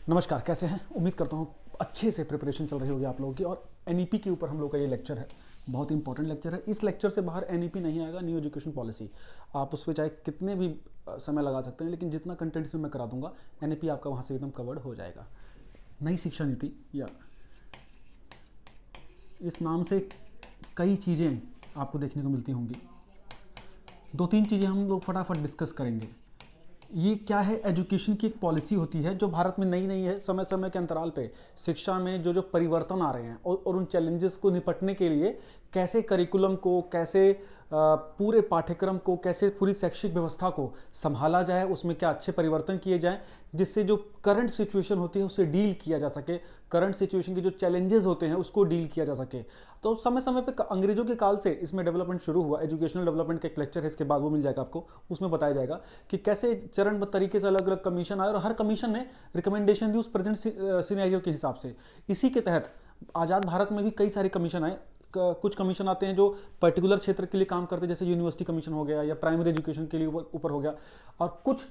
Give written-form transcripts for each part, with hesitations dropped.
नमस्कार, कैसे हैं? उम्मीद करता हूँ अच्छे से प्रिपरेशन चल रही होगी आप लोगों की। और एनईपी के ऊपर हम लोग का ये लेक्चर है, बहुत इंपॉर्टेंट लेक्चर है। इस लेक्चर से बाहर एनईपी नहीं आएगा, न्यू एजुकेशन पॉलिसी। आप उस पर चाहे कितने भी समय लगा सकते हैं, लेकिन जितना कंटेंट इसमें मैं करा दूंगा, एनईपी आपका वहाँ से एकदम कवर्ड हो जाएगा। नई शिक्षा नीति, या इस नाम से कई चीज़ें आपको देखने को मिलती होंगी। दो तीन चीज़ें हम लोग फटाफट डिस्कस करेंगे। ये क्या है? एजुकेशन की एक पॉलिसी होती है जो भारत में नई नई है। समय समय के अंतराल पे शिक्षा में जो जो परिवर्तन आ रहे हैं और उन चैलेंजेस को निपटने के लिए कैसे करिकुलम को, कैसे पूरे पाठ्यक्रम को, कैसे पूरी शैक्षिक व्यवस्था को संभाला जाए, उसमें क्या अच्छे परिवर्तन किए जाएं, जिससे जो करंट सिचुएशन होती है उससे डील किया जा सके, करंट सिचुएशन के जो चैलेंजेस होते हैं उसको डील किया जा सके। तो समय समय पे अंग्रेजों के काल से इसमें डेवलपमेंट शुरू हुआ। एजुकेशनल डेवलपमेंट का एक लेक्चर है, इसके बाद वो मिल जाएगा आपको, उसमें बताया जाएगा कि कैसे चरणबद्ध तरीके से अलग अलग कमीशन आए और हर कमीशन ने रिकमेंडेशन दी उस प्रेजेंट सिनेरियो के हिसाब से। इसी के तहत आज़ाद भारत में भी कई सारे कमीशन आए। कुछ कमीशन आते हैं जो पर्टिकुलर क्षेत्र के लिए काम करते हैं, जैसे यूनिवर्सिटी कमीशन हो गया या प्राइमरी एजुकेशन के लिए ऊपर हो गया। और कुछ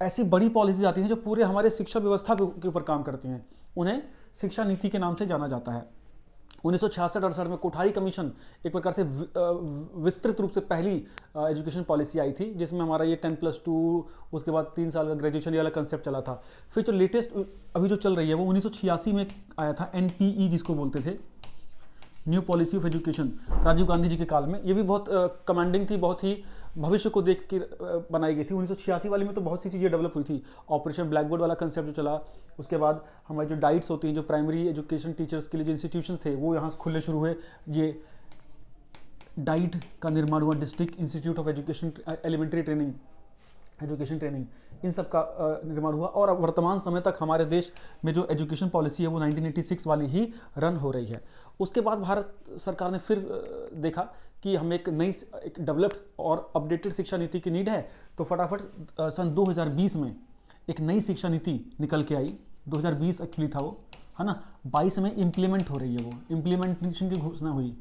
ऐसी बड़ी पॉलिसीज आती हैं जो पूरे हमारे शिक्षा व्यवस्था के ऊपर काम करती हैं, उन्हें शिक्षा नीति के नाम से जाना जाता है। 1966-68 में कोठारी कमीशन एक प्रकार से विस्तृत रूप से पहली एजुकेशन पॉलिसी आई थी, जिसमें हमारा ये 10+2, उसके बाद 3 साल का ग्रेजुएशन, ये वाला कंसेप्ट चला था। फिर जो लेटेस्ट अभी जो चल रही है वो 1986 में आया था, एनपीई जिसको बोलते थे, new policy of education, Rajiv Gandhi ji के काल में। ये भी बहुत कमांडिंग थी, बहुत ही भविष्य को देख के बनाई गई थी। 1986 वाली में तो बहुत सी चीज़ें डेवलप हुई थी। ऑपरेशन ब्लैक बोर्ड वाला कंसेप्ट जो चला, उसके बाद हमारी जो डाइट्स होती हैं, जो प्राइमरी एजुकेशन टीचर्स के लिए जो इंस्टीट्यूशन थे वो यहाँ खुलने शुरू हुए। ये डाइट का निर्माण हुआ, district institute of education elementary training, education training, इन सब का निर्माण हुआ। और वर्तमान समय तक हमारे देश में जो एजुकेशन पॉलिसी है वो 1986 वाली ही रन हो रही है। उसके बाद भारत सरकार ने फिर देखा कि हमें एक नई, एक डेवलप्ड और अपडेटेड शिक्षा नीति की नीड है, तो फटाफट सन 2020 में एक नई शिक्षा नीति निकल के आई। 2020 एक्चुअली था वो, है ना। 22 में इम्प्लीमेंट हो रही है, वो इम्प्लीमेंटेशन की घोषणा हुई।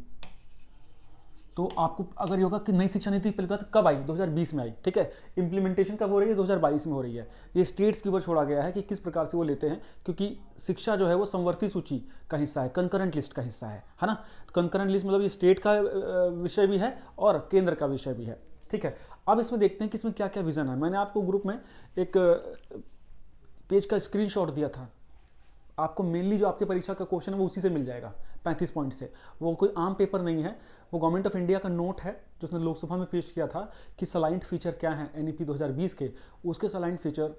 तो आपको अगर ये होगा कि नई शिक्षा नीति पहले कब आई? 2020 में आई, ठीक है। इंप्लीमेंटेशन कब हो रही है? 2022 में हो रही है। ये स्टेट्स के ऊपर छोड़ा गया है कि किस प्रकार से वो लेते हैं, क्योंकि शिक्षा जो है वो समवर्ती सूची का हिस्सा है, कंकरेंट लिस्ट का हिस्सा है ना। कंकरेंट लिस्ट मतलब ये स्टेट का विषय भी है और केंद्र का विषय भी है, ठीक है। अब इसमें देखते हैं कि इसमें क्या क्या विजन है। मैंने आपको ग्रुप में एक पेज का स्क्रीनशॉट दिया था। आपको मेनली जो आपके परीक्षा का क्वेश्चन है वो उसी से मिल जाएगा, 35 पॉइंट से। वो कोई आम पेपर नहीं है, वो गवर्नमेंट ऑफ इंडिया का नोट है जो उसने लोकसभा में पेश किया था कि सलाइंट फीचर क्या है एनईपी 2020 के। उसके सलाइंट फीचर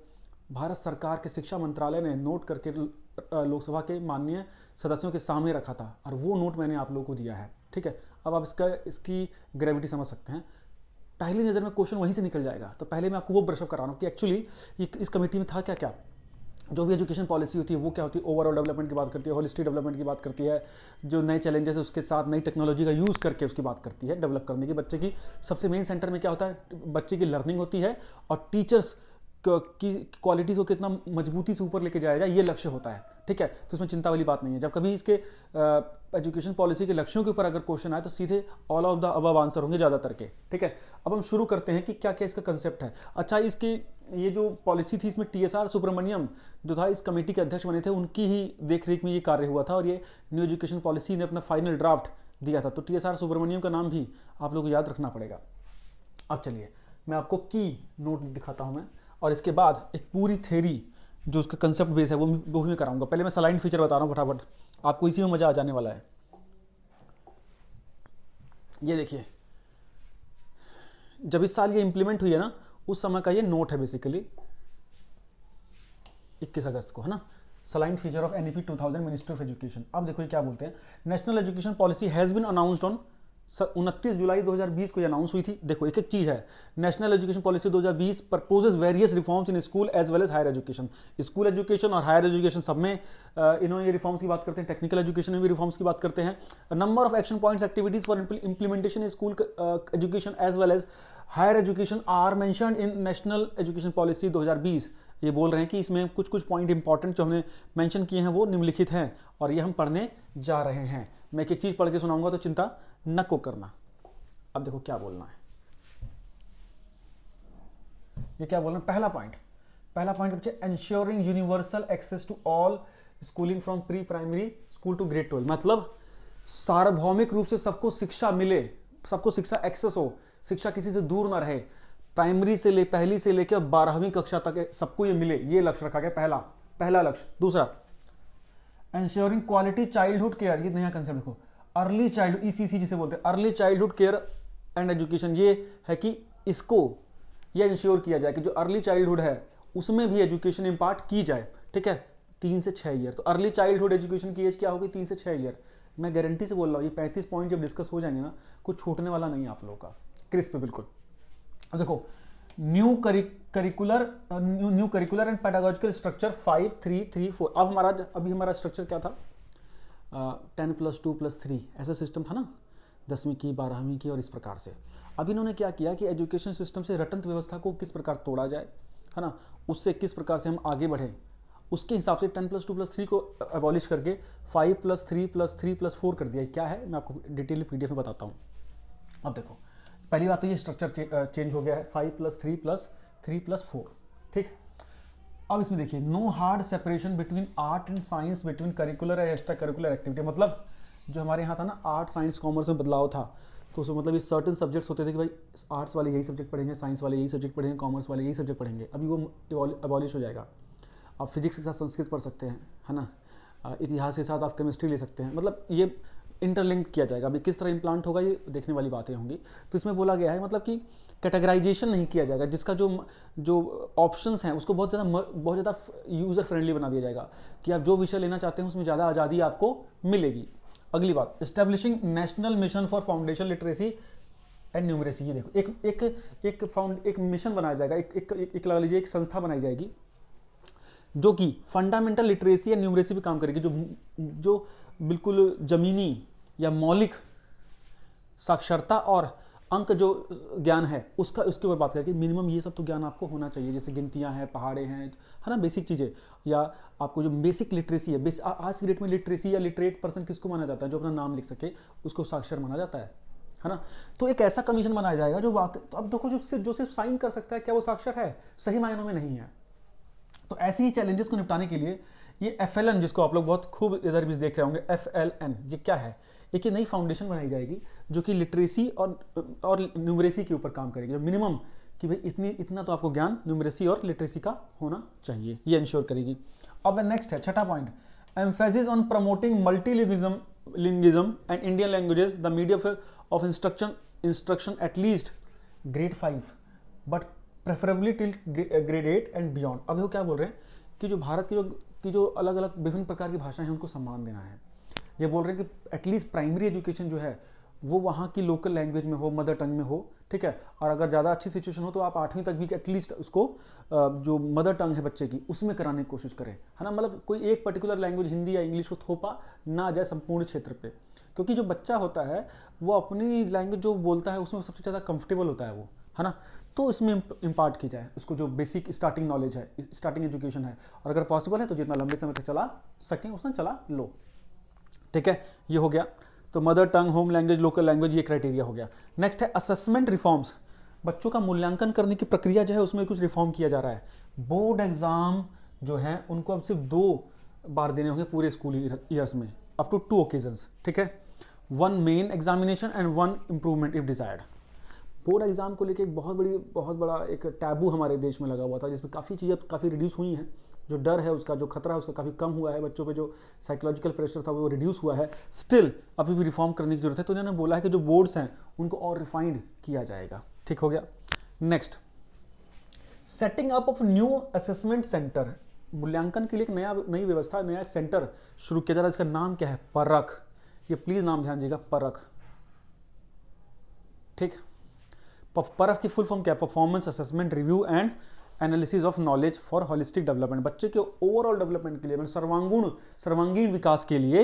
भारत सरकार के शिक्षा मंत्रालय ने नोट करके लोकसभा के माननीय सदस्यों के सामने रखा था, और वो नोट मैंने आप लोगों को दिया है, ठीक है। अब आप इसकी ग्रेविटी समझ सकते हैं। पहली नज़र में क्वेश्चन वहीं से निकल जाएगा। तो पहले मैं आपको वो ब्रशअप करा रहा हूँ कि एक्चुअली इस कमेटी में था क्या क्या। जो भी एजुकेशन पॉलिसी होती है वो क्या होती है? ओवरऑल डेवलपमेंट की बात करती है, होलिस्टिक डेवलपमेंट की बात करती है, जो नए चैलेंजेस है उसके साथ नई टेक्नोलॉजी का यूज़ करके उसकी बात करती है, डेवलप करने की। बच्चे की सबसे मेन सेंटर में क्या होता है? बच्चे की लर्निंग होती है, और टीचर्स की क्वालिटीज़ को कितना मजबूती से ऊपर लेके जाया जाए, ये लक्ष्य होता है, ठीक है। तो उसमें चिंता वाली बात नहीं है। जब कभी इसके एजुकेशन पॉलिसी के लक्ष्यों के ऊपर अगर क्वेश्चन आए तो सीधे all of the above answer होंगे ज़्यादातर के, ठीक है। अब हम शुरू करते हैं कि क्या क्या इसका कंसेप्ट है। अच्छा, इसकी ये जो पॉलिसी थी, इसमें TSR सुब्रमण्यम जो था इस कमेटी के अध्यक्ष बने थे, उनकी ही देखरेख में ये कार्य हुआ था, और ये न्यू एजुकेशन पॉलिसी ने अपना फाइनल ड्राफ्ट दिया था। तो TSR सुब्रमण्यम का नाम भी आप लोगों को याद रखना पड़ेगा। अब चलिए मैं आपको की नोट दिखाता हूँ मैं, और इसके बाद एक पूरी थ्योरी जो उसका कंसेप्ट बेस है वो भी मैं कराऊंगा। पहले मैं सलाइन फीचर बता रहा हूँ फटाफट, आपको इसी में मजा आ जाने वाला है। ये देखिए, जब इस साल ये इंप्लीमेंट हुई है ना, उस समय का ये नोट है बेसिकली, 21 अगस्त को, है ना। Salient feature of NEP 2000 ministry of education. अब देखो ये क्या बोलते हैं। National education policy has been announced on 29 July 2020 को ये अनाउंस हुई थी। देखो एक एक चीज़ है। National education policy 2020 proposes various reforms in school as well as higher education. School education और हायर एजुकेशन सब में इन्होंने ये रिफॉर्म्स की बात करते हैं। टेक्निकल एजुकेशन में भी रिफॉर्म्स की बात करते हैं। Number of action points activities for implementation in school education as well as higher education are mentioned in national education policy 2020। ये बोल रहे हैं कि इसमें कुछ कुछ पॉइंट इंपॉर्टेंट जो हमने मेंशन किए हैं वो निम्नलिखित हैं, और ये हम पढ़ने जा रहे हैं। मैं एक एक चीज़ पढ़ के सुनाऊंगा, तो चिंता न को करना। अब देखो क्या बोलना है, ये क्या बोल रहे हैं। पहला पॉइंट बच्चे, ensuring universal access to all schooling from pre primary school to grade 12, मतलब सार्वभौमिक रूप से सबको शिक्षा मिले, सबको शिक्षा एक्सेस हो, शिक्षा किसी से दूर ना रहे, प्राइमरी से पहली से लेकर 12वीं कक्षा तक सबको ये मिले, ये लक्ष्य रखा गया, पहला लक्ष्य। दूसरा, एंश्योरिंग क्वालिटी चाइल्डहुड केयर, ये नया कंसेप्ट देखो, अर्ली चाइल्ड ईसीसी जिसे बोलते हैं, early childhood care and education, ये है कि इसको ये इंश्योर किया जाए कि जो अर्ली चाइल्डहुड है उसमें भी एजुकेशन इम्पार्ट की जाए, ठीक है, 3 से 6 ईयर। तो अर्ली चाइल्डहुड एजुकेशन की एज क्या होगी, 3 से 6 ईयर। मैं गारंटी से बोल रहा हूँ ये 35 पॉइंट जब डिस्कस हो जाएंगे ना, कुछ छूटने वाला नहीं है आप लोगों का, क्रिस्प बिल्कुल। अब देखो, new curricular and pedagogical structure 5, 3, 3, 4। अब अभी हमारा स्ट्रक्चर क्या था, 10+2+3 ऐसा सिस्टम था ना, 10वीं की, 12वीं की और इस प्रकार से। अब इन्होंने क्या किया कि एजुकेशन सिस्टम से रटंत व्यवस्था को किस प्रकार तोड़ा जाए, है ना, उससे किस प्रकार से हम आगे बढ़ें, उसके हिसाब से 10+2+3 को अबॉलिश करके 5+3+3+4 कर दिया। क्या है मैं आपको डिटेल PDF में बताता हूँ। अब देखो, पहली बात तो ये स्ट्रक्चर चेंज हो गया है, 5+3+3+4, ठीक। अब इसमें देखिए, no hard separation between art and science, between curricular and extra curricular activity. मतलब जो हमारे यहाँ था ना, आर्ट साइंस कॉमर्स में बदलाव था, तो उसमें मतलब ये सर्टेन सब्जेक्ट्स होते थे कि भाई आर्ट्स वाले यही सब्जेक्ट पढ़ेंगे, साइंस वाले यही सब्जेक्ट पढ़ेंगे, कॉमर्स वाले यही सब्जेक्ट पढ़ेंगे। अभी वो अबॉलिश हो जाएगा। आप फिजिक्स के साथ संस्कृत पढ़ सकते हैं, है ना, इतिहास के साथ आप केमिस्ट्री ले सकते हैं, मतलब ये इंटरलिंक किया जाएगा। अभी किस तरह इम्प्लांट होगा ये देखने वाली बातें होंगी। तो इसमें बोला गया है मतलब कि कैटेगराइजेशन नहीं किया जाएगा, जिसका जो ऑप्शंस हैं उसको बहुत ज़्यादा यूज़र फ्रेंडली बना दिया जाएगा कि आप जो विषय लेना चाहते हैं उसमें ज़्यादा आज़ादी आपको मिलेगी। अगली बात, establishing national mission for foundation literacy and numeracy. ये देखो, एक मिशन बनाया जाएगा, एक लगा लीजिए एक संस्था बनाई जाएगी जो कि फंडामेंटल लिटरेसी एंड न्यूमरेसी पे काम करेगी, जो बिल्कुल जमीनी या मौलिक साक्षरता और अंक जो ज्ञान है उसके ऊपर बात करें कि मिनिमम ये सब तो ज्ञान आपको होना चाहिए, जैसे गिनतियां हैं, पहाड़े हैं, है ना, बेसिक चीज़ें, या आपको जो बेसिक लिटरेसी है, आज की डेट में लिटरेसी या लिटरेट पर्सन किसको माना जाता है, जो अपना नाम लिख सके उसको साक्षर माना जाता है ना। तो एक ऐसा कमीशन बनाया जाएगा जो तो अब देखो, जो सिर्फ साइन कर सकता है, क्या वो साक्षर है? सही मायनों में नहीं है। तो ऐसे ही चैलेंजेस को निपटाने के लिए ये FLN, जिसको आप लोग बहुत खूब इधर भी देख रहे होंगे, FLN, ये क्या है? एक नई फाउंडेशन बनाई जाएगी जो कि लिटरेसी और न्यूमरेसी के ऊपर काम करेगी, जो मिनिमम कि भाई इतना तो आपको ज्ञान न्यूमरेसी और लिटरेसी का होना चाहिए, ये इंश्योर करेगी। अब नेक्स्ट है छठा point, emphasis on promoting मल्टीलिंग्विज्म and Indian languages, the medium of instruction at least grade 5 but preferably till grade 8 and beyond. अब वो क्या बोल रहे हैं कि जो भारत की जो अलग अलग विभिन्न प्रकार की भाषाएं हैं उनको सम्मान देना है। ये बोल रहे हैं कि एटलीस्ट प्राइमरी एजुकेशन जो है वो वहाँ की लोकल लैंग्वेज में हो, मदर टंग में हो, ठीक है। और अगर ज़्यादा अच्छी सिचुएशन हो तो आप 8वीं तक भी एटलीस्ट उसको जो मदर टंग है बच्चे की उसमें कराने की कोशिश करें, है ना। मतलब कोई एक पर्टिकुलर लैंग्वेज हिंदी या इंग्लिश को थोपा ना जाए संपूर्ण क्षेत्र पे, क्योंकि जो बच्चा होता है वो अपनी लैंग्वेज जो बोलता है उसमें सबसे ज़्यादा कंफर्टेबल होता है वो, है ना। तो इसमें इम्पार्ट की जाए उसको जो बेसिक स्टार्टिंग नॉलेज है, स्टार्टिंग एजुकेशन है, और अगर पॉसिबल है तो जितना लंबे समय तक चला सकें उसने चला लो, ठीक है। ये हो गया। तो mother tongue, home language, local language, ये क्राइटेरिया हो गया। नेक्स्ट है असेसमेंट रिफॉर्म्स। बच्चों का मूल्यांकन करने की प्रक्रिया जो है उसमें कुछ रिफॉर्म किया जा रहा है। बोर्ड एग्जाम जो है उनको अब सिर्फ 2 बार देने होंगे पूरे स्कूल ईयर्स में, अप टू 2 ओकेजन्स, ठीक है। 1 main examination and 1 improvement if desired. Board exam को लेकर एक बहुत बड़ा एक टैबू हमारे देश में लगा हुआ था, जिसमें काफ़ी चीज़ें काफ़ी रिड्यूस हुई हैं। जो डर है उसका, जो खतरा है उसका काफ़ी कम हुआ है, बच्चों पे जो साइकोलॉजिकल प्रेशर था वो रिड्यूस हुआ है। स्टिल अभी भी रिफॉर्म करने की जरूरत है। तो उन्होंने बोला है कि जो बोर्ड्स हैं उनको और रिफाइंड किया जाएगा, ठीक हो गया। Next, setting up of new assessment centre. मूल्यांकन के लिए एक नई व्यवस्था, नया सेंटर शुरू किया जा रहा है। इसका नाम क्या है? परख। ये प्लीज नाम ध्यान दीजिएगा, परख, ठीक। परख की फुल फॉर्म क्या है? Performance assessment review and analysis of knowledge for holistic development. बच्चे के ओवरऑल डेवलपमेंट के लिए, मतलब सर्वांगीण विकास के लिए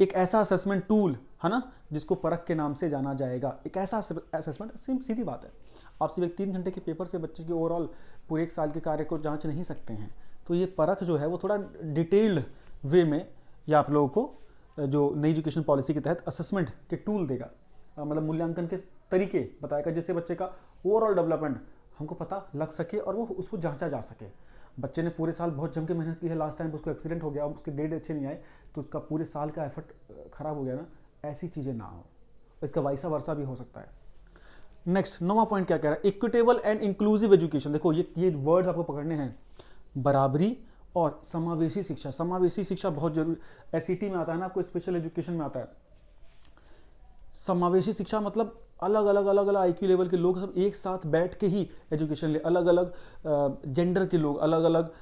एक ऐसा असेसमेंट टूल, है ना, जिसको परख के नाम से जाना जाएगा। एक ऐसा असेसमेंट, सीधी बात है, आप सिर्फ एक 3 घंटे के पेपर से बच्चे के ओवरऑल पूरे 1 साल के कार्य को जांच नहीं सकते हैं। तो ये परख जो है वो थोड़ा डिटेल्ड वे में या आप लोगों को जो नई एजुकेशन पॉलिसी के तहत असेसमेंट के टूल देगा, मतलब मूल्यांकन के तरीके बताएगा, जिससे बच्चे का ओवरऑल डेवलपमेंट हमको पता लग सके और वो उसको जांचा जा सके। बच्चे ने पूरे साल बहुत जम के मेहनत की है, लास्ट टाइम उसको एक्सीडेंट हो गया, उसके ग्रेड अच्छे नहीं आए, तो उसका पूरे साल का एफर्ट खराब हो गया ना, ऐसी चीज़ें ना हो। इसका वाइसा वर्सा भी हो सकता है। नेक्स्ट 9वां पॉइंट क्या कह रहा है, इक्विटेबल एंड इंक्लूसिव एजुकेशन। देखो ये वर्ड आपको पकड़ने हैं, बराबरी और समावेशी शिक्षा। समावेशी शिक्षा बहुत जरूरी, एसईटी में आता है ना, आपको स्पेशल एजुकेशन में आता है। समावेशी शिक्षा मतलब अलग अलग आईक्यू लेवल के लोग सब एक साथ बैठ के ही एजुकेशन ले, अलग अलग जेंडर के लोग, अलग अलग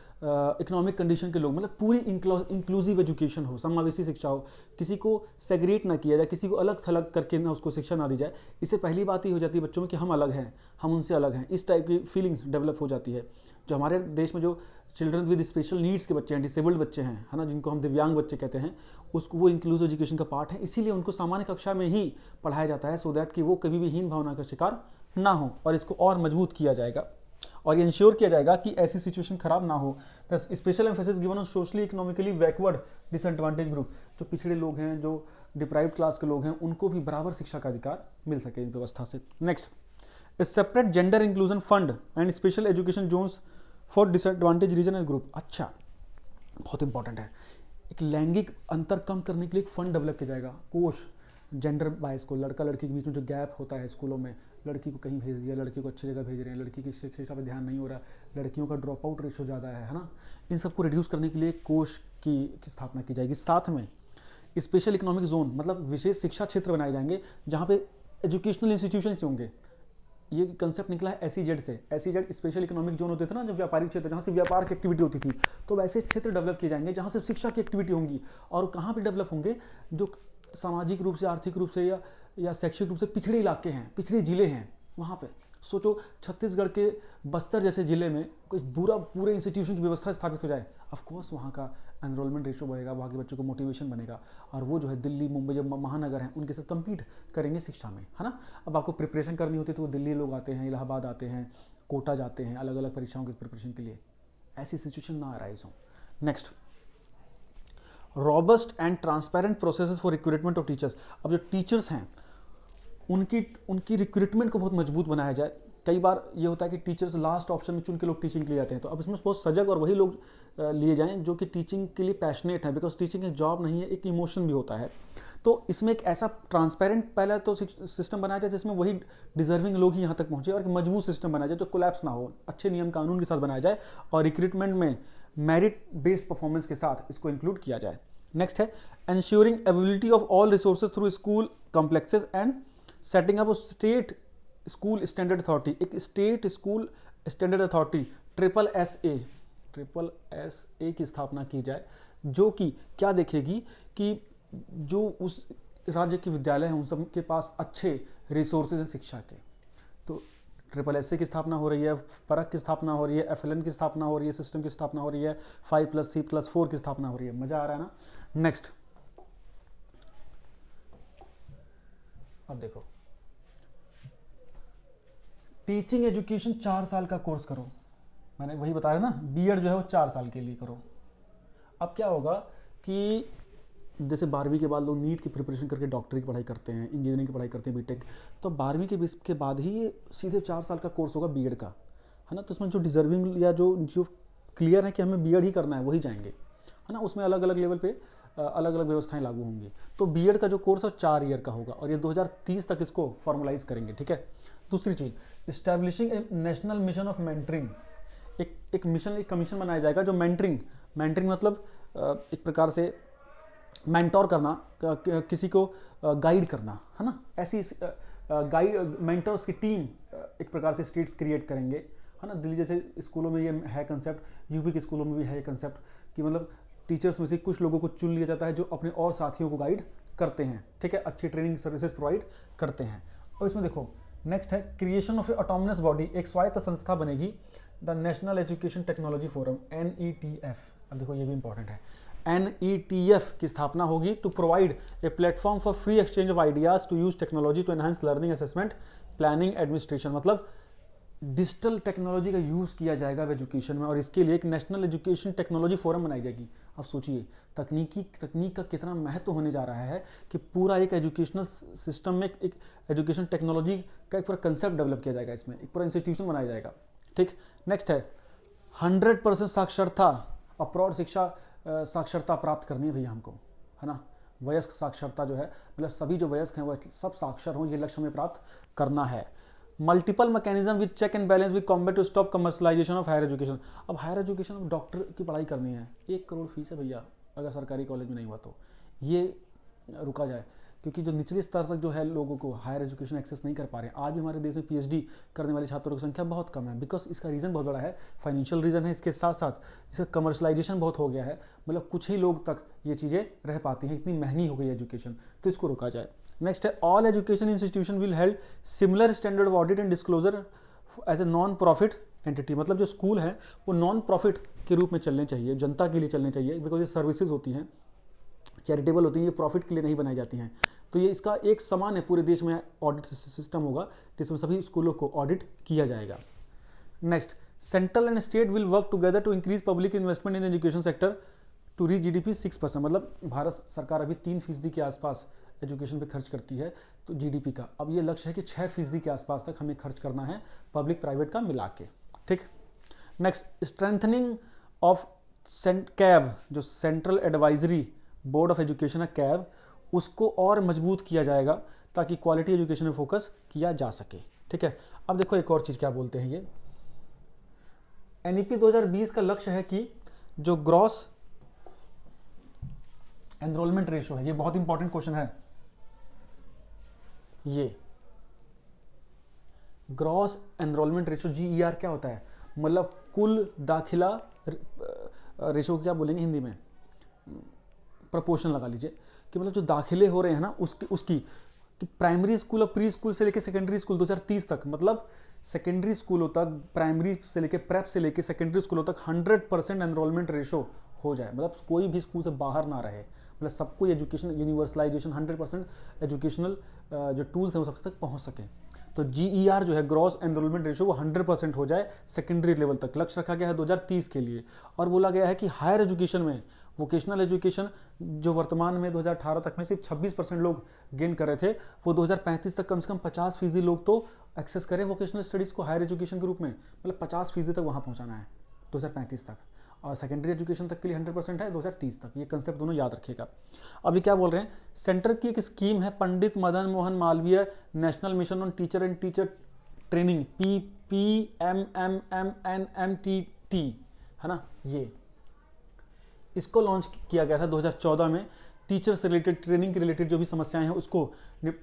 इकोनॉमिक कंडीशन के लोग, मतलब पूरी इंक्लूसिव एजुकेशन हो, समावेशी शिक्षा हो, किसी को सेग्रेट ना किया जाए, किसी को अलग थलग करके ना उसको शिक्षा ना दी जाए। इससे पहली बात ही हो जाती है बच्चों में कि हम अलग हैं, हम उनसे अलग हैं, इस टाइप की फीलिंग्स डेवलप हो जाती है। जो हमारे देश में जो चिल्ड्रन विद स्पेशल नीड्स के बच्चे हैं, डिसेबल्ड बच्चे हैं, है ना, जिनको हम दिव्यांग बच्चे कहते हैं, उसको वो इंक्लूसिव एजुकेशन का पार्ट है, इसीलिए उनको सामान्य कक्षा में ही पढ़ाया जाता है, सो दैट कि वो कभी भी हीन भावना का शिकार ना हो, और इसको और मजबूत किया जाएगा और ये इंश्योर किया जाएगा कि ऐसी सिचुएशन खराब ना हो। Special emphasis given on socially economically backward disadvantage group, जो पिछड़े लोग हैं, जो डिप्राइव्ड क्लास के लोग हैं, उनको भी बराबर शिक्षा का अधिकार मिल सके इस व्यवस्था से। Next, separate gender inclusion fund and special education zones for disadvantage region and group. अच्छा, बहुत इंपॉर्टेंट है। एक लैंगिक अंतर कम करने के लिए एक फंड डेवलप किया जाएगा, कोष, जेंडर बायस को, लड़का लड़की के बीच में जो गैप होता है स्कूलों में, लड़की को कहीं भेज दिया, लड़की को अच्छी जगह भेज रहे हैं, लड़की की शिक्षा पर ध्यान नहीं हो रहा, लड़कियों का ड्रॉप आउट रेशो ज़्यादा है ना, इन सबको रिड्यूस करने के लिए कोष की स्थापना की जाएगी। साथ में स्पेशल इकोनॉमिक जोन, मतलब विशेष शिक्षा क्षेत्र बनाए जाएंगे जहाँ पे एजुकेशनल इंस्टीट्यूशन होंगे। ये कंसेप्ट निकला है SEZ से। SEZ स्पेशल इकोनॉमिक जोन होते थे ना, जो व्यापारिक क्षेत्र, जहाँ से व्यापार की एक्टिविटी होती थी, तो वैसे क्षेत्र डेवलप किए जाएंगे जहाँ से शिक्षा की एक्टिविटी होंगी। और कहाँ पे डेवलप होंगे, जो सामाजिक रूप से, आर्थिक रूप से या शैक्षिक रूप से पिछड़े इलाके हैं, पिछड़े जिले हैं, वहाँ पे सोचो छत्तीसगढ़ के बस्तर जैसे जिले में कोई पूरे इंस्टीट्यूशन की व्यवस्था स्थापित हो जाए, ऑफकोर्स वहाँ का एनरोलमेंट रेशो बढ़ेगा, वहाँ के बच्चों को मोटिवेशन बनेगा, और वो जो है दिल्ली मुंबई जो महानगर हैं उनके साथ कम्पीट करेंगे शिक्षा में, है ना। अब आपको प्रिपरेशन करनी होती है तो वो दिल्ली लोग आते हैं, इलाहाबाद आते हैं, कोटा जाते हैं, अलग अलग परीक्षाओं की प्रिपरेशन के लिए। ऐसी सिचुएशन ना अराइज हो। Next, robust and transparent process for recruitment of teachers. अब जो टीचर्स हैं उनकी रिक्रूटमेंट को बहुत मजबूत बनाया जाए। कई बार ये होता है कि टीचर्स लास्ट ऑप्शन में चुन के लोग टीचिंग के लिए आते हैं, तो अब इसमें बहुत सजग और वही लोग लिए जाएं जो कि टीचिंग के लिए पैशनेट हैं, बिकॉज टीचिंग एक जॉब नहीं है, एक इमोशन भी होता है। तो इसमें एक ऐसा ट्रांसपेरेंट पहला तो सिस्टम बनाया जाए जिसमें वही डिजर्विंग लोग ही यहाँ तक पहुँचे, और एक मजबूत सिस्टम बनाया जाए जो कोलैप्स ना हो, अच्छे नियम कानून के साथ बनाया जाए, और रिक्रूटमेंट में मेरिट बेस्ड परफॉर्मेंस के साथ इसको इंक्लूड किया जाए। नेक्स्ट है ensuring availability of all resources through school complexes and setting up state school standard authority. एक state school standard authority SSSA की स्थापना की जाए, जो कि क्या देखेगी कि जो उस राज्य के विद्यालय हैं उन सब के पास अच्छे रिसोर्सेज हैं शिक्षा के। तो SSSA की स्थापना हो रही है, परख की स्थापना हो रही है, FLN की स्थापना हो रही है, सिस्टम की स्थापना हो रही है, 5+3+4 की स्थापना हो रही है। मजा आ रहा है ना। नेक्स्ट, अब देखो, टीचिंग एजुकेशन 4 साल का कोर्स करो, मैंने वही बताया ना, बीएड जो है वो 4 साल के लिए करो। अब क्या होगा कि जैसे 12वीं के बाद लोग नीट की प्रिपरेशन करके डॉक्टरी की पढ़ाई करते हैं, इंजीनियरिंग की पढ़ाई करते हैं, बीटेक, तो 12वीं के बाद ही ये सीधे 4 साल का कोर्स होगा बीएड का, है ना। तो उसमें जो डिजर्विंग या जो क्लियर है कि हमें बीएड ही करना है वही जाएंगे, है ना। उसमें अलग अलग लेवल पे अलग अलग व्यवस्थाएं लागू होंगी। तो बीएड का जो कोर्स है 4 ईयर का होगा, और ये 2030 तक इसको फॉर्मलाइज करेंगे, ठीक है। दूसरी चीज़, establishing a national mission of mentoring. एक मिशन, एक कमीशन बनाया जाएगा जो मेंटरिंग मतलब एक प्रकार से मेंटोर करना, किसी को गाइड करना, है ना। ऐसी गाइड मेंटर्स की टीम एक प्रकार से स्टेट्स क्रिएट करेंगे, है ना। दिल्ली जैसे स्कूलों में ये है कंसेप्ट, यूपी के स्कूलों में भी है ये कंसेप्ट कि मतलब टीचर्स में से कुछ लोगों को चुन लिया जाता है जो अपने और साथियों को गाइड करते हैं, ठीक है, अच्छी ट्रेनिंग सर्विसेज प्रोवाइड करते हैं। और इसमें देखो नेक्स्ट है creation of A autonomous body, एक स्वायत्त संस्था बनेगी, the national education technology forum, NETF। अब देखो ये भी इंपॉर्टेंट है, NETF की स्थापना होगी to provide a platform for free exchange of ideas to use technology to enhance learning, assessment, planning, administration. मतलब डिजिटल टेक्नोलॉजी का यूज़ किया जाएगा एजुकेशन में, और इसके लिए एक नेशनल एजुकेशन टेक्नोलॉजी फोरम बनाई जाएगी। अब सोचिए तकनीक का कितना महत्व होने जा रहा है कि पूरा एक एजुकेशनल सिस्टम में एक एजुकेशन टेक्नोलॉजी का एक पूरा कंसेप्ट डेवलप किया जाएगा, इसमें एक पूरा इंस्टीट्यूशन बनाया जाएगा, ठीक। नेक्स्ट है 100% साक्षरता और प्रौढ़ शिक्षा साक्षरता प्राप्त करनी है भैया हमको, है ना। वयस्क साक्षरता जो है, मतलब सभी जो वयस्क हैं वो सब साक्षर हों, ये लक्ष्य हमें प्राप्त करना है। Multiple mechanism with check and balance with combat to stop commercialisation of higher education. अब हायर एजुकेशन में डॉक्टर की पढ़ाई करनी है, 1 करोड़ फीस है भैया, अगर सरकारी कॉलेज में नहीं हुआ तो ये रुका जाए, क्योंकि जो निचले स्तर तक जो है लोगों को हायर एजुकेशन एक्सेस नहीं कर पा रहे हैं। आज भी हमारे देश में पीएचडी करने वाले छात्रों की संख्या बहुत कम है, बिकॉज इसका रीज़न बहुत बड़ा है, फाइनेंशियल रीज़न है, इसके साथ साथ इसका कमर्शलाइजेशन बहुत हो गया है, मतलब कुछ ही लोग तक ये चीज़ें रह पाती हैं, इतनी महंगी हो गई एजुकेशन, तो इसको रोका जाए। नेक्स्ट है all education institution will held similar standard of audit and disclosure as a non profit entity. मतलब जो स्कूल हैं वो नॉन प्रॉफिट के रूप में चलने चाहिए, जनता के लिए चलने चाहिए, बिकॉज ये सर्विसेज होती हैं, चैरिटेबल होती हैं, ये प्रॉफिट के लिए नहीं बनाई जाती हैं। तो ये इसका एक समान है, पूरे देश में ऑडिट सिस्टम होगा जिसमें सभी स्कूलों को ऑडिट किया जाएगा। Next, central and state will work together to increase public investment in education sector to reach GDP 6%। मतलब भारत सरकार अभी 3% के आसपास एजुकेशन पे खर्च करती है तो जीडीपी का, अब ये लक्ष्य है कि 6% के आसपास तक हमें खर्च करना है पब्लिक प्राइवेट का मिला के, ठीक। नेक्स्ट, स्ट्रेंथनिंग ऑफ कैब, जो central advisory board of education है कैब, उसको और मजबूत किया जाएगा ताकि क्वालिटी एजुकेशन में फोकस किया जा सके, ठीक है। अब देखो एक और चीज़ क्या बोलते हैं ये, एनईपी 2020 का लक्ष्य है कि जो ग्रॉस एनरोलमेंट रेशो है, ये बहुत इंपॉर्टेंट क्वेश्चन है, ये ग्रॉस एनरोलमेंट रेशो जीईआर क्या होता है, मतलब कुल दाखिला रेशो क्या बोलेंगे हिंदी में, प्रपोर्शन लगा लीजिए कि मतलब जो दाखिले हो रहे हैं ना उसकी कि प्राइमरी स्कूल और प्री स्कूल से लेकर सेकेंडरी स्कूल 2030 तक, मतलब सेकेंडरी स्कूलों तक, प्राइमरी से लेकर प्रेप से लेकर सेकेंडरी स्कूलों तक 100% एनरोलमेंट रेशो हो जाए, मतलब कोई भी स्कूल से बाहर ना रहे, मतलब सबको एजुकेशन यूनिवर्सलाइजेशन 100% एजुकेशनल जो टूल्स हैं वो सबसे तक पहुंच सके। तो जीईआर जो है ग्रॉस एनरोलमेंट रेशो वो 100% हो जाए सेकेंडरी लेवल तक, लक्ष्य रखा गया है 2030 के लिए। और बोला गया है कि हायर एजुकेशन में वोकेशनल एजुकेशन जो वर्तमान में 2018 तक में सिर्फ 26% लोग गेन कर रहे थे, वो 2035 तक कम से कम 50% लोग तो एक्सेस करें वोकेशनल स्टडीज़ को हायर एजुकेशन के रूप में, मतलब 50% तक वहाँ पहुँचाना है 2035 तक, और सेकेंडरी एजुकेशन तक के लिए 100% है 2030 तक। ये कंसेप्ट दोनों याद रखिएगा। अभी क्या बोल रहे हैं, सेंटर की एक स्कीम है Pandit Madan Mohan Malviya national mission on teacher and teacher training, PPMMMNMTT, है ना, ये इसको लॉन्च किया गया था 2014 में। टीचर से रिलेटेड, ट्रेनिंग के रिलेटेड जो भी समस्याएं हैं उसको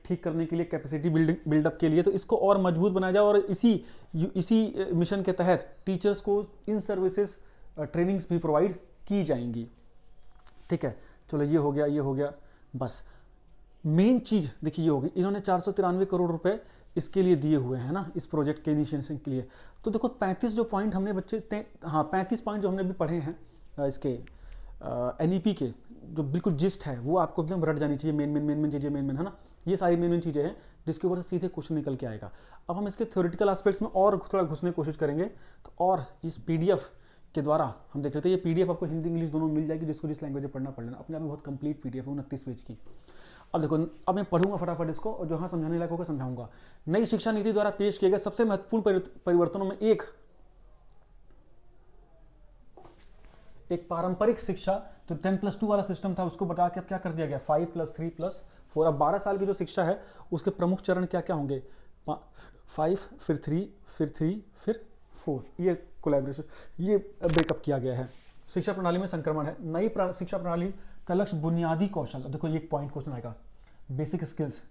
ठीक करने के लिए, कैपेसिटी बिल्डअप के लिए, तो इसको और मजबूत बनाया जाए और इसी मिशन के तहत टीचर्स को इन सर्विसेज ट्रेनिंग्स भी प्रोवाइड की जाएंगी, ठीक है। चलो ये हो गया, बस मेन चीज़ देखिए ये होगी, इन्होंने 493 करोड़ रुपए इसके लिए दिए हुए हैं ना, इस प्रोजेक्ट के इनिशिएशन के लिए। तो देखो 35 जो पॉइंट हमने बच्चे 35 पॉइंट जो हमने भी पढ़े हैं इसके एनईपी के, जो बिल्कुल जिस्ट है वो आपको एकदम रट जानी चाहिए, मेन चीज़ें, है ना, ये सारी मेन चीज़ें हैं जिसके ऊपर से सीधे क्वेश्चन निकल के आएगा। अब हम इसके थ्योरेटिकल एस्पेक्ट्स में और थोड़ा घुसने की कोशिश करेंगे, तो और इस पीडीएफ के द्वारा हम देख लेते हैं। ये पीडीएफ आपको हिंदी इंग्लिश दोनों मिल जाएगी, जिसको जिस लैंग्वेज में पढ़ना पड़ लेना, अपने आप में बहुत कंप्लीट पीडीएफ है 29 पेज की। अब देखो, अब मैं पढ़ूंगा फटाफट इसको, और जहाँ समझाने लायक होगा समझाऊंगा। नई शिक्षा नीति द्वारा पेश किए गए सबसे महत्वपूर्ण परिवर्तनों में एक पारंपरिक शिक्षा जो 10+2 वाला सिस्टम था उसको बता के अब क्या कर दिया गया 5+3+4। अब 12 साल की जो शिक्षा है उसके प्रमुख चरण क्या क्या होंगे, 5 फिर 3 फिर 3 फिर 4, ये कोलैबोरेशन, ये ब्रेकअप किया गया है। शिक्षा प्रणाली में संक्रमण है। नई शिक्षा प्रणाली का लक्ष्य बुनियादी कौशल, देखो ये एक पॉइंट क्वेश्चन आएगा, बेसिक स्किल्स,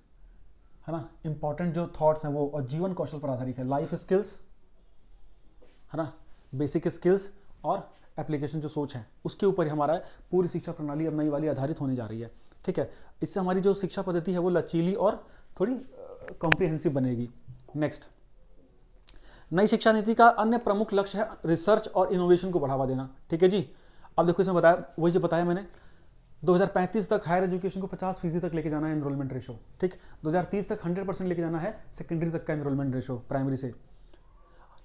है ना, इंपॉर्टेंट जो थॉट्स हैं वो, और जीवन कौशल पर आधारित है, लाइफ स्किल्स, है ना, बेसिक स्किल्स और एप्लीकेशन जो सोच है उसके ऊपर ही हमारा पूरी शिक्षा प्रणाली अब नई वाली आधारित होने जा रही है, ठीक है। इससे हमारी जो शिक्षा पद्धति है वो लचीली और थोड़ी कॉम्प्रिहेंसिव बनेगी। नेक्स्ट, नई शिक्षा नीति का अन्य प्रमुख लक्ष्य है रिसर्च और इनोवेशन को बढ़ावा देना, ठीक है जी। अब देखो इसमें बताया, वही जो बताया मैंने, 2035 तक हायर एजुकेशन को 50% तक लेके जाना है एनरोलमेंट रेशो, ठीक। 2030 तक 100% लेके जाना है सेकेंडरी तक का एनरोलमेंट रेशो प्राइमरी से।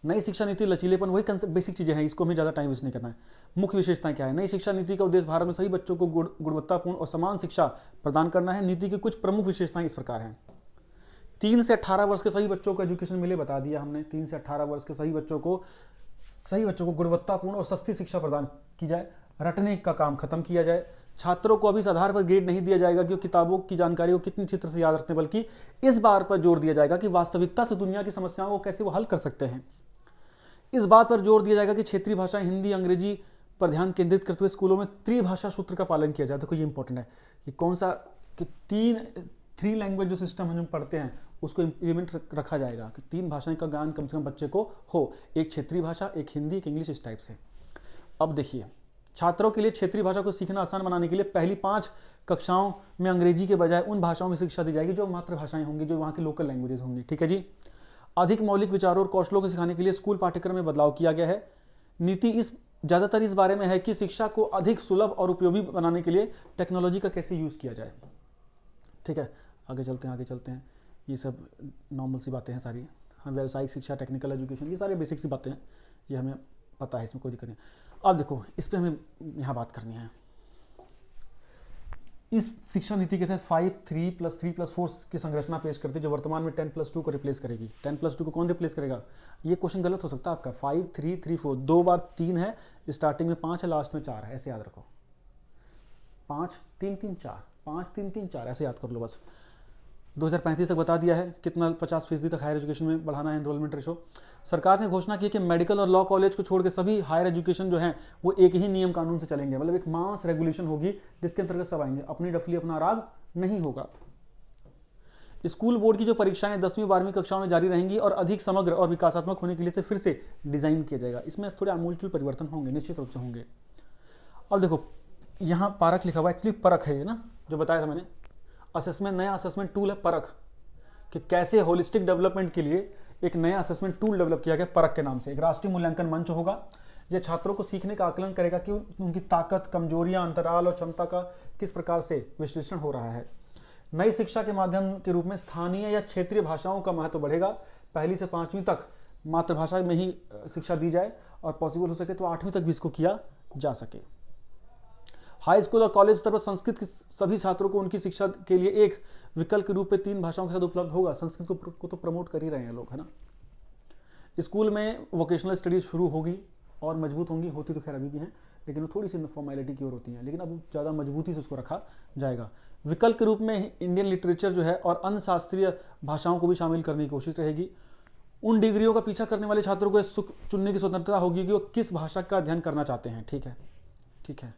नई शिक्षा नीति लचीलेपन, वही कंसेप्ट, बेसिक चीजें हैं, इसको हमें ज़्यादा टाइम वेस्ट नहीं करना है। मुख्य विशेषताएं क्या है, नई शिक्षा नीति का उद्देश्य भारत में सभी बच्चों को गुणवत्तापूर्ण और समान शिक्षा प्रदान करना है। नीति की कुछ प्रमुख विशेषताएं इस प्रकार हैं। 3 से 18 वर्ष के सभी बच्चों को एजुकेशन मिले, बता दिया हमने, 3 से 18 वर्ष के सभी बच्चों को सही बच्चों को गुणवत्तापूर्ण और सस्ती शिक्षा प्रदान की जाए, रटने का काम खत्म किया जाए। छात्रों को अभी इस आधार पर ग्रेड नहीं दिया जाएगा कि वो किताबों की जानकारी को कितनी चित्र से याद रखते हैं, बल्कि इस बात पर जोर दिया जाएगा कि वास्तविकता से दुनिया की समस्याओं को कैसे वो हल कर सकते हैं। इस बात पर जोर दिया जाएगा कि क्षेत्रीय भाषाएं हिंदी अंग्रेजी पर ध्यान केंद्रित करते हुए स्कूलों में त्रिभाषा सूत्र का पालन किया जाए। देखो ये इंपॉर्टेंट है कि कौन सा कि थ्री लैंग्वेज जो सिस्टम हम पढ़ते हैं उसको इम्प्लीमेंट रखा जाएगा कि 3 भाषाएं का ज्ञान कम से कम बच्चे को हो, एक क्षेत्रीय भाषा, एक हिंदी, एक इंग्लिश, इस टाइप से। अब देखिए, छात्रों के लिए क्षेत्रीय भाषा को सीखना आसान बनाने के लिए पहली 5 कक्षाओं में अंग्रेजी के बजाय उन भाषाओं में शिक्षा दी जाएगी जो मातृभाषाएं होंगी, जो वहाँ की लोकल लैंग्वेजेस होंगी। ठीक है जी। अधिक मौलिक विचारों और कौशलों को सिखाने के लिए स्कूल पाठ्यक्रम में बदलाव किया गया है। नीति ज़्यादातर इस बारे में है कि शिक्षा को अधिक सुलभ और उपयोगी बनाने के लिए टेक्नोलॉजी का कैसे यूज़ किया जाए। ठीक है, आगे चलते हैं। ये सब नॉर्मल सी बातें हैं सारी। हाँ, व्यावसायिक शिक्षा, टेक्निकल एजुकेशन, ये सारे बेसिक सी बातें हैं, ये हमें पता है, इसमें कोई दिक्कत नहीं। अब देखो, इस पर हमें यहाँ बात करनी है। इस शिक्षा नीति के तहत 5 3+3+4 की संरचना पेश करती है, जो वर्तमान में 10+2 को रिप्लेस करेगी। 10+2 को कौन रिप्लेस करेगा? ये क्वेश्चन गलत हो सकता है आपका। 5 3 3 4, 2 बार 3 है, स्टार्टिंग में 5 है, लास्ट में 4 है, ऐसे याद रखो। 5 3 3 4, 5 3 3 4, ऐसे याद कर लो बस। 2035 तक बता दिया है कितना 50% तक हायर एजुकेशन में बढ़ाना है एनरोलमेंट रेशो। सरकार ने घोषणा की कि मेडिकल और लॉ कॉलेज को छोड़ के सभी हायर एजुकेशन जो हैं वो एक ही नियम कानून से चलेंगे, मतलब एक मास रेगुलेशन होगी जिसके अंतर्गत सब आएंगे, अपनी डफली अपना राग नहीं होगा। स्कूल बोर्ड की जो परीक्षाएं 10वीं 12वीं कक्षाओं में जारी रहेंगी और अधिक समग्र और विकासात्मक होने के लिए से फिर से डिजाइन किया जाएगा। इसमें थोड़े आमूलचूल परिवर्तन होंगे, निश्चित रूप से होंगे। अब देखो, यहाँ पारख लिखा हुआ है, एक्चुअली परख है ये ना, जो बताया था मैंने। असेसमेंट, नया असेसमेंट टूल है परख, कि कैसे होलिस्टिक डेवलपमेंट के लिए एक नया असेसमेंट टूल डेवलप किया गया परख के नाम से। एक राष्ट्रीय मूल्यांकन मंच होगा, यह छात्रों को सीखने का आकलन करेगा कि उनकी ताकत, कमजोरियां, अंतराल और क्षमता का किस प्रकार से विश्लेषण हो रहा है। नई शिक्षा के माध्यम के रूप में स्थानीय या क्षेत्रीय भाषाओं का महत्व बढ़ेगा। 1 से 5वीं तक मातृभाषा में ही शिक्षा दी जाए और पॉसिबल हो सके तो 8वीं तक भी इसको किया जा सके। हाई स्कूल और कॉलेज स्तर पर संस्कृत के सभी छात्रों को उनकी शिक्षा के लिए एक विकल्प के रूप में 3 भाषाओं के साथ उपलब्ध होगा। संस्कृत को तो प्रमोट कर ही रहे हैं लोग, है ना। स्कूल में वोकेशनल स्टडीज शुरू होगी और मजबूत होंगी, होती तो खैर अभी भी हैं, लेकिन वो थोड़ी सी फॉर्मेलिटी की ओर होती हैं, लेकिन अब ज़्यादा मजबूती से उसको रखा जाएगा। विकल्प के रूप में इंडियन लिटरेचर जो है और अन्य शास्त्रीय भाषाओं को भी शामिल करने की कोशिश रहेगी। उन डिग्रियों का पीछा करने वाले छात्रों को चुनने की स्वतंत्रता होगी कि वो किस भाषा का अध्ययन करना चाहते हैं। ठीक है, ठीक है।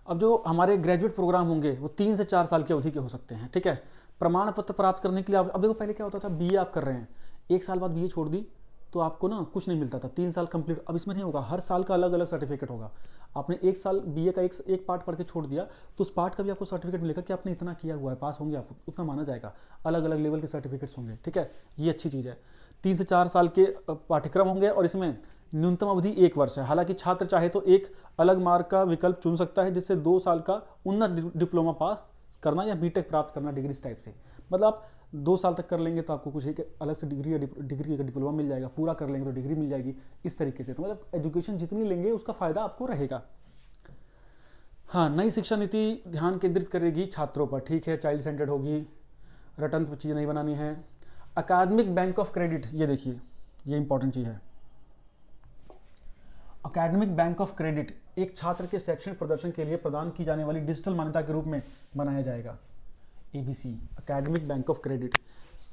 अब जो हमारे ग्रेजुएट प्रोग्राम होंगे वो 3 से 4 साल की अवधि के हो सकते हैं। ठीक है, प्रमाण पत्र प्राप्त करने के लिए अब देखो, पहले क्या होता था, बीए आप कर रहे हैं, 1 साल बाद बीए छोड़ दी तो आपको ना कुछ नहीं मिलता था, 3 साल कंप्लीट। अब इसमें नहीं होगा, हर साल का अलग अलग सर्टिफिकेट होगा। आपने 1 साल बीए का एक पार्ट पढ़ के छोड़ दिया तो उस पार्ट का भी आपको सर्टिफिकेट मिलेगा कि आपने इतना किया हुआ है, पास होंगे आप, उतना माना जाएगा। अलग अलग लेवल के सर्टिफिकेट्स होंगे। ठीक है, ये अच्छी चीज़ है। 3 से 4 साल के पाठ्यक्रम होंगे और इसमें न्यूनतम अवधि 1 वर्ष है। हालांकि छात्र चाहे तो एक अलग मार्ग का विकल्प चुन सकता है, जिससे 2 साल का उन्नत डिप्लोमा पास करना या बीटेक प्राप्त करना, डिग्री टाइप से। मतलब आप 2 साल तक कर लेंगे तो आपको कुछ एक अलग से डिग्री का डिप्लोमा मिल जाएगा, पूरा कर लेंगे तो डिग्री मिल जाएगी, इस तरीके से। तो मतलब एजुकेशन जितनी लेंगे उसका फायदा आपको रहेगा। हाँ, नई शिक्षा नीति ध्यान केंद्रित करेगी छात्रों पर। ठीक है, चाइल्ड सेंटर्ड होगी, रटन चीज़ नहीं बनानी है। अकादमिक बैंक ऑफ क्रेडिट, ये देखिए, ये इंपॉर्टेंट चीज़ है। अकेडमिक बैंक ऑफ क्रेडिट एक छात्र के शैक्षणिक प्रदर्शन के लिए प्रदान की जाने वाली डिजिटल मान्यता के रूप में बनाया जाएगा। ABC, academic bank of credit,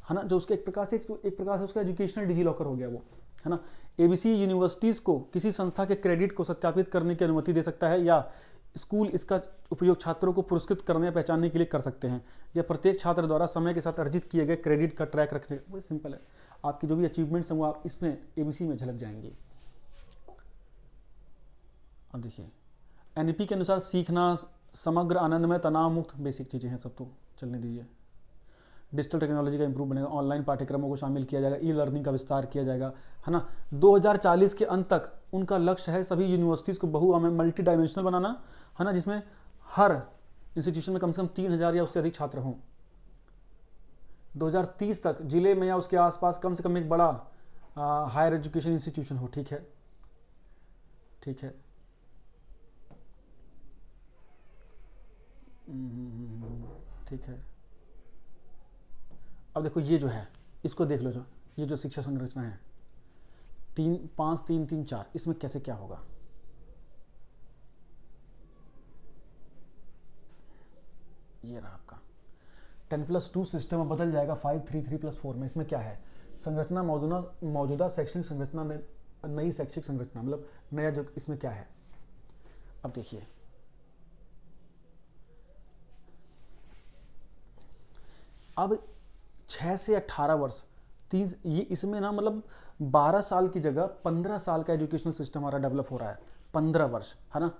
है ना, जो उसके एक प्रकार से उसका एजुकेशनल डिजी लॉकर हो गया वो, है ना। एबीसी यूनिवर्सिटीज़ को किसी संस्था के क्रेडिट को सत्यापित करने की अनुमति दे सकता है या स्कूल इसका उपयोग छात्रों को पुरस्कृत करने या पहचानने के लिए कर सकते हैं, या प्रत्येक छात्र द्वारा समय के साथ अर्जित किए गए क्रेडिट का ट्रैक रखने। वो सिंपल है, आपकी जो भी अचीवमेंट्स हैं वो आप इसमें एबीसी में झलक जाएंगी। अब देखिए, एनईपी के अनुसार सीखना समग्र, आनंदमय, तनाव मुक्त, बेसिक चीज़ें हैं, सब तो चलने दीजिए। डिजिटल टेक्नोलॉजी का इंप्रूव बनेगा, ऑनलाइन पाठ्यक्रमों को शामिल किया जाएगा, ई लर्निंग का विस्तार किया जाएगा, है ना। 2040 के अंत तक उनका लक्ष्य है सभी यूनिवर्सिटीज़ को मल्टी डायमेंशनल बनाना, है ना, जिसमें हर इंस्टीट्यूशन में कम से कम 3000 या उससे अधिक छात्र हों। 2030 तक जिले में या उसके आसपास कम से कम एक बड़ा हायर एजुकेशन इंस्टीट्यूशन हो। ठीक है, ठीक है। ठीक है। अब देखो, ये जो है इसको देख लो, ये जो शिक्षा संरचना है, 5 3 3 4, इसमें कैसे क्या होगा? ये रहा आपका 10+2 सिस्टम अब बदल जाएगा 5 3 3 + 4 में। इसमें क्या है? संरचना मौजूदा शैक्षणिक संरचना, नई शैक्षिक संरचना, मतलब नया जो इसमें क्या है? अब देखिए, अब 6 से 18 वर्ष, ये इसमें ना मतलब 12 साल की जगह 15 साल का एजुकेशनल सिस्टम हमारा डेवलप हो रहा है। 15 वर्ष है ना,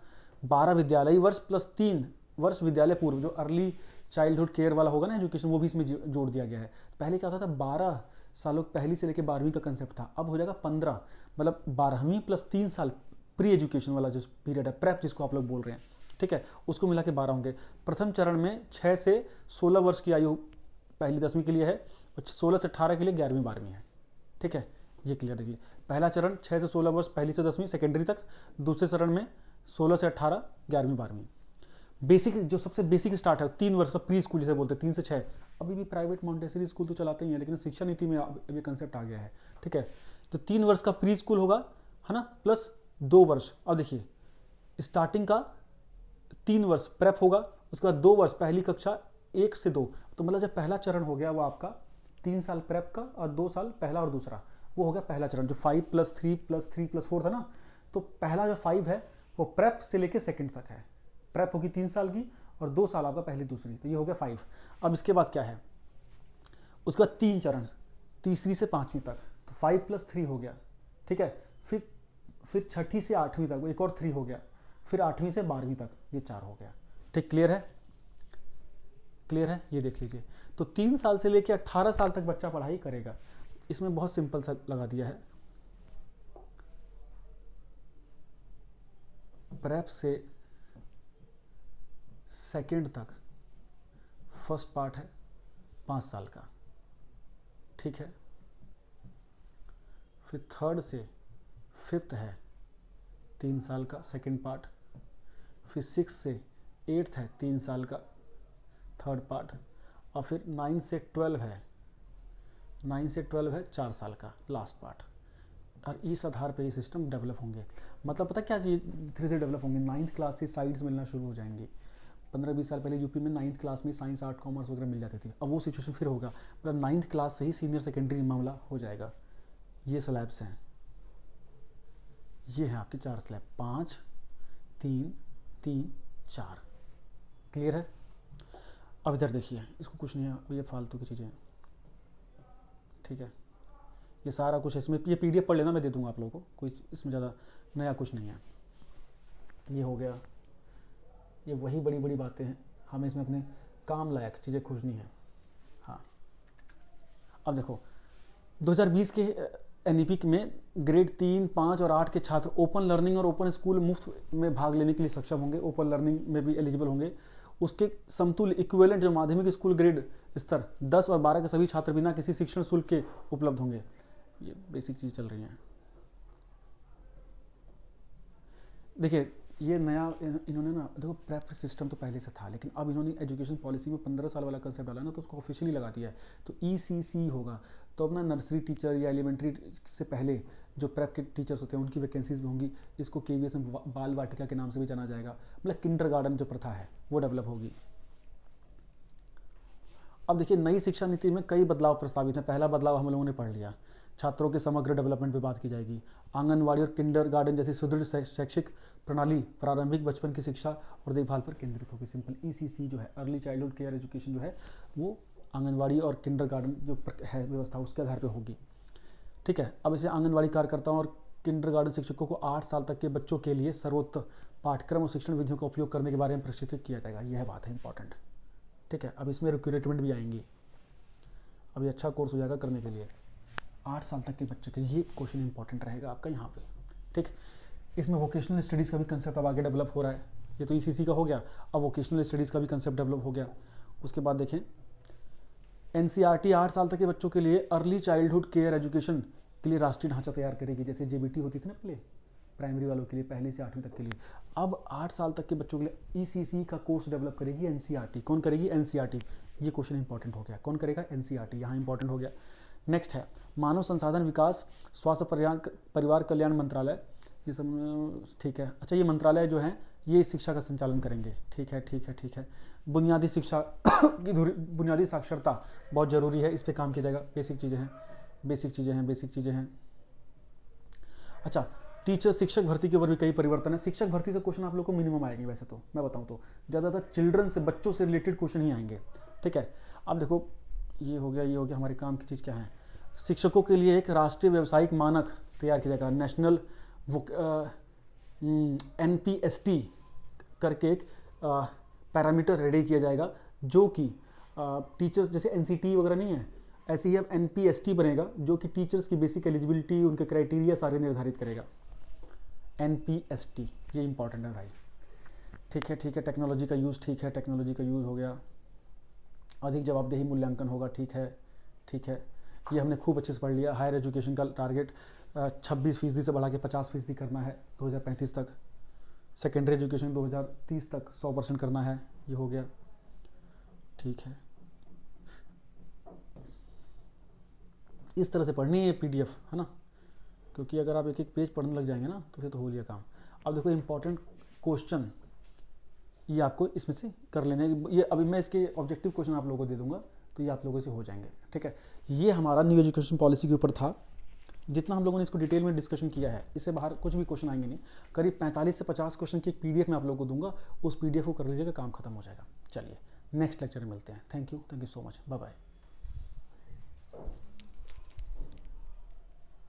12 विद्यालयी वर्ष प्लस 3 वर्ष विद्यालय पूर्व, जो अर्ली चाइल्डहुड केयर वाला होगा ना एजुकेशन, वो भी इसमें जोड़ दिया गया है। पहले क्या होता था, 12 सालों पहली से लेकर 12वीं का कंसेप्ट था, अब हो जाएगा 15, मतलब 12वीं प्लस 3 साल प्री एजुकेशन वाला जो पीरियड है, प्रेप जिसको आप लोग बोल रहे हैं, ठीक है, उसको मिला के 12 होंगे। प्रथम चरण में 6 से 16 वर्ष की आयु पहली 10वीं के लिए है, और 16 से 18 के लिए 11वीं 12वीं है, ठीक है, ये क्लियर देखिए। पहला चरण 6 से 16 वर्ष पहली से 10वीं सेकेंडरी तक, दूसरे चरण में 16 से 18 11वीं 12वीं। बेसिक, जो सबसे बेसिक स्टार्ट है 3 वर्ष का प्री स्कूल जिसे बोलते हैं, 3 से 6। अभी भी प्राइवेट मॉन्टेसरी स्कूल तो चलाते ही हैं, लेकिन शिक्षा नीति में अब ये कंसेप्ट आ गया है, ठीक है। तो 3 वर्ष का प्री स्कूल होगा, है ना, प्लस 2 वर्ष। अब देखिए, स्टार्टिंग का 3 वर्ष प्रेप होगा, उसके बाद 2 वर्ष पहली कक्षा 1 से 2, तो मतलब जब पहला चरण हो गया वो आपका 3 साल प्रेप का और 2 साल पहला और दूसरा, वो हो गया पहला चरण। जो 5 + 3 + 3 + 4 था ना, तो पहला जो 5 है वो प्रेप से लेके सेकंड तक है। प्रेप होगी 3 साल की और 2 साल आपका पहली दूसरी, तो ये हो गया 5। अब इसके बाद क्या है, उसके बाद 3 चरण, तीसरी से 5वीं तक, तो 5 + 3 हो गया, ठीक है। फिर 6ठी से 8वीं तक एक और 3 हो गया, फिर 8वीं से 12वीं तक ये 4 हो गया, ठीक। क्लियर है? क्लियर है? ये देख लीजिए, तो 3 साल से लेकर 18 साल तक बच्चा पढ़ाई करेगा। इसमें बहुत सिंपल सा लगा दिया है, प्रेप से सेकंड तक फर्स्ट पार्ट है 5 साल का, ठीक है। फिर थर्ड से फिफ्थ है 3 साल का सेकंड पार्ट, फिर 6 से 8th है 3 साल का थर्ड पार्ट, और फिर 9 से 12 है 4 साल का लास्ट पार्ट। और इस आधार पे ये सिस्टम डेवलप होंगे। मतलब पता क्या चीज़ धीरे धीरे डेवलप होंगे, 9th क्लास से साइड्स मिलना शुरू हो जाएंगी। 15-20 साल पहले यूपी में 9th क्लास में साइंस आर्ट कॉमर्स वगैरह मिल जाती थी, अब वो सिचुएशन फिर होगा, मतलब 9th क्लास से ही सीनियर सेकेंडरी मामला हो जाएगा। ये स्लैब्स हैं, ये हैं आपके 4 स्लैब, 5 3 3 4। क्लियर है? अब इधर देखिए, इसको कुछ नहीं है, ये फालतू की चीज़ें हैं, ठीक है। ये सारा कुछ इसमें, ये PDF पढ़ लेना, मैं दे दूंगा आप लोगों को, कोई इसमें ज़्यादा नया कुछ नहीं है। ये हो गया, ये वही बड़ी बड़ी बातें हैं, हमें इसमें अपने काम लायक चीज़ें खोजनी है। हाँ, अब देखो 2020 के NEP में ग्रेड 3, 5 और 8 के छात्र ओपन लर्निंग और ओपन स्कूल मुफ्त में भाग लेने के लिए सक्षम होंगे, ओपन लर्निंग में भी एलिजिबल होंगे। उसके समतुल्य इक्विवेलेंट जो माध्यमिक स्कूल ग्रेड स्तर 10 और 12 के सभी छात्र बिना किसी शिक्षण शुल्क के उपलब्ध होंगे। ये बेसिक चीज़ चल रही है। देखिए, ये नया इन्होंने ना, देखो प्रेप सिस्टम तो पहले से था, लेकिन अब इन्होंने एजुकेशन पॉलिसी में 15 साल वाला कंसेप्ट डाला ना, तो उसको ऑफिशियली लगा दिया है। तो ECC होगा, तो अब ना नर्सरी टीचर या एलिमेंट्री से पहले जो प्रेप के टीचर्स होते हैं उनकी वैकेंसीज भी होंगी। इसको KVS में बाल वाटिका के नाम से भी जाना जाएगा, मतलब किंडरगार्टन जो प्रथा है वो डेवलप होगी। अब देखिए, नई शिक्षा नीति में कई बदलाव प्रस्तावित हैं। पहला बदलाव हम लोगों ने पढ़ लिया, छात्रों के समग्र डेवलपमेंट पे बात की जाएगी। आंगनवाड़ी और किंडरगार्टन जैसी सुदृढ़ शैक्षिक प्रणाली प्रारंभिक बचपन की शिक्षा और देखभाल पर केंद्रित होगी। सिंपल ECC जो है, अर्ली चाइल्डहुड केयर एजुकेशन जो है, वो आंगनवाड़ी और किंडरगार्टन जो है व्यवस्था उसके आधार पर होगी, ठीक है। अब इसे आंगनवाड़ी कार्यकर्ताओं और किंडरगार्टन शिक्षकों को 8 साल तक के बच्चों के लिए सर्वोत्तम पाठ्यक्रम और शिक्षण विधियों का उपयोग करने के बारे में प्रशिक्षित किया जाएगा। यह बात है इंपॉर्टेंट, ठीक है। अब इसमें रिक्रूटमेंट भी आएंगी, अभी अच्छा कोर्स हो जाएगा करने के लिए। 8 साल तक के बच्चे के, ये क्वेश्चन इंपॉर्टेंट रहेगा आपका यहाँ पे, ठीक। इसमें वोकेशनल स्टडीज़ का भी कंसेप्ट अब आगे डेवलप हो रहा है। ये तो ECC का हो गया, अब वोकेशनल स्टडीज़ का भी कंसेप्ट डेवलप हो गया। उसके बाद देखें, NCERT 8 साल तक के बच्चों के लिए अर्ली चाइल्डहुड केयर एजुकेशन के लिए राष्ट्रीय ढांचा तैयार करेगी। जैसे JBT होती थी ना पहले प्राइमरी वालों के लिए, पहले से 8वीं तक के लिए, अब 8 साल तक के बच्चों के लिए ECC का कोर्स डेवलप करेगी NCERT। कौन करेगी? NCERT। ये क्वेश्चन इंपॉर्टेंट हो गया, कौन करेगा? NCERT, यहाँ इंपॉर्टेंट हो गया। नेक्स्ट है मानव संसाधन विकास स्वास्थ्य परिवार कल्याण मंत्रालय, ये सब ठीक है। अच्छा, ये मंत्रालय जो है ये इस शिक्षा का संचालन करेंगे। ठीक है ठीक है ठीक है। बुनियादी शिक्षा की बुनियादी साक्षरता बहुत ज़रूरी है, इस पर काम किया जाएगा। बेसिक चीज़ें हैं, बेसिक चीज़ें हैं, बेसिक चीज़ें हैं। अच्छा, टीचर शिक्षक भर्ती के ऊपर भी कई परिवर्तन है। शिक्षक भर्ती से क्वेश्चन आप लोग को मिनिमम आएंगे, वैसे तो मैं बताऊं तो ज़्यादातर चिल्ड्रन से, बच्चों से रिलेटेड क्वेश्चन ही आएंगे। ठीक है, अब देखो ये हो गया, ये हो गया। हमारे काम की चीज़ क्या है, शिक्षकों के लिए एक राष्ट्रीय व्यावसायिक मानक तैयार किया जाएगा। नेशनल NPST करके एक पैरामीटर रेडी किया जाएगा, जो कि टीचर्स जैसे NCT वगैरह नहीं है, ऐसे ही अब NPST बनेगा, जो कि टीचर्स की बेसिक एलिजिबिलिटी, उनके क्राइटेरिया सारे निर्धारित करेगा। NPST ये इंपॉर्टेंट है भाई। ठीक है ठीक है। टेक्नोलॉजी का यूज़, ठीक है, टेक्नोलॉजी का यूज़ हो गया। अधिक जवाबदेही मूल्यांकन होगा, ठीक है ठीक है। ये हमने खूब अच्छे से पढ़ लिया। हायर एजुकेशन का टारगेट 26% से बढ़ा के 50% करना है 2035 तक। सेकेंडरी एजुकेशन 2030 तक 100% करना है, ये हो गया। ठीक है, इस तरह से पढ़नी है ये PDF, है ना, क्योंकि अगर आप एक एक पेज पढ़ने लग जाएंगे ना तो फिर तो हो लिया काम। अब देखो इंपॉर्टेंट क्वेश्चन ये आपको इसमें से कर लेने हैं। ये अभी मैं इसके ऑब्जेक्टिव क्वेश्चन आप लोगों को दे दूंगा, तो ये आप लोगों से हो जाएंगे। ठीक है, ये हमारा न्यू एजुकेशन पॉलिसी के ऊपर था। जितना हम लोगों ने इसको डिटेल में डिस्कशन किया है, इससे बाहर कुछ भी क्वेश्चन आएंगे नहीं। करीब 45 से 50 क्वेश्चन की एक PDF मैं आप लोगों को दूंगा, उस PDF को कर लीजिएगा, काम खत्म हो जाएगा। चलिए नेक्स्ट लेक्चर में मिलते हैं। Thank you so much, bye bye.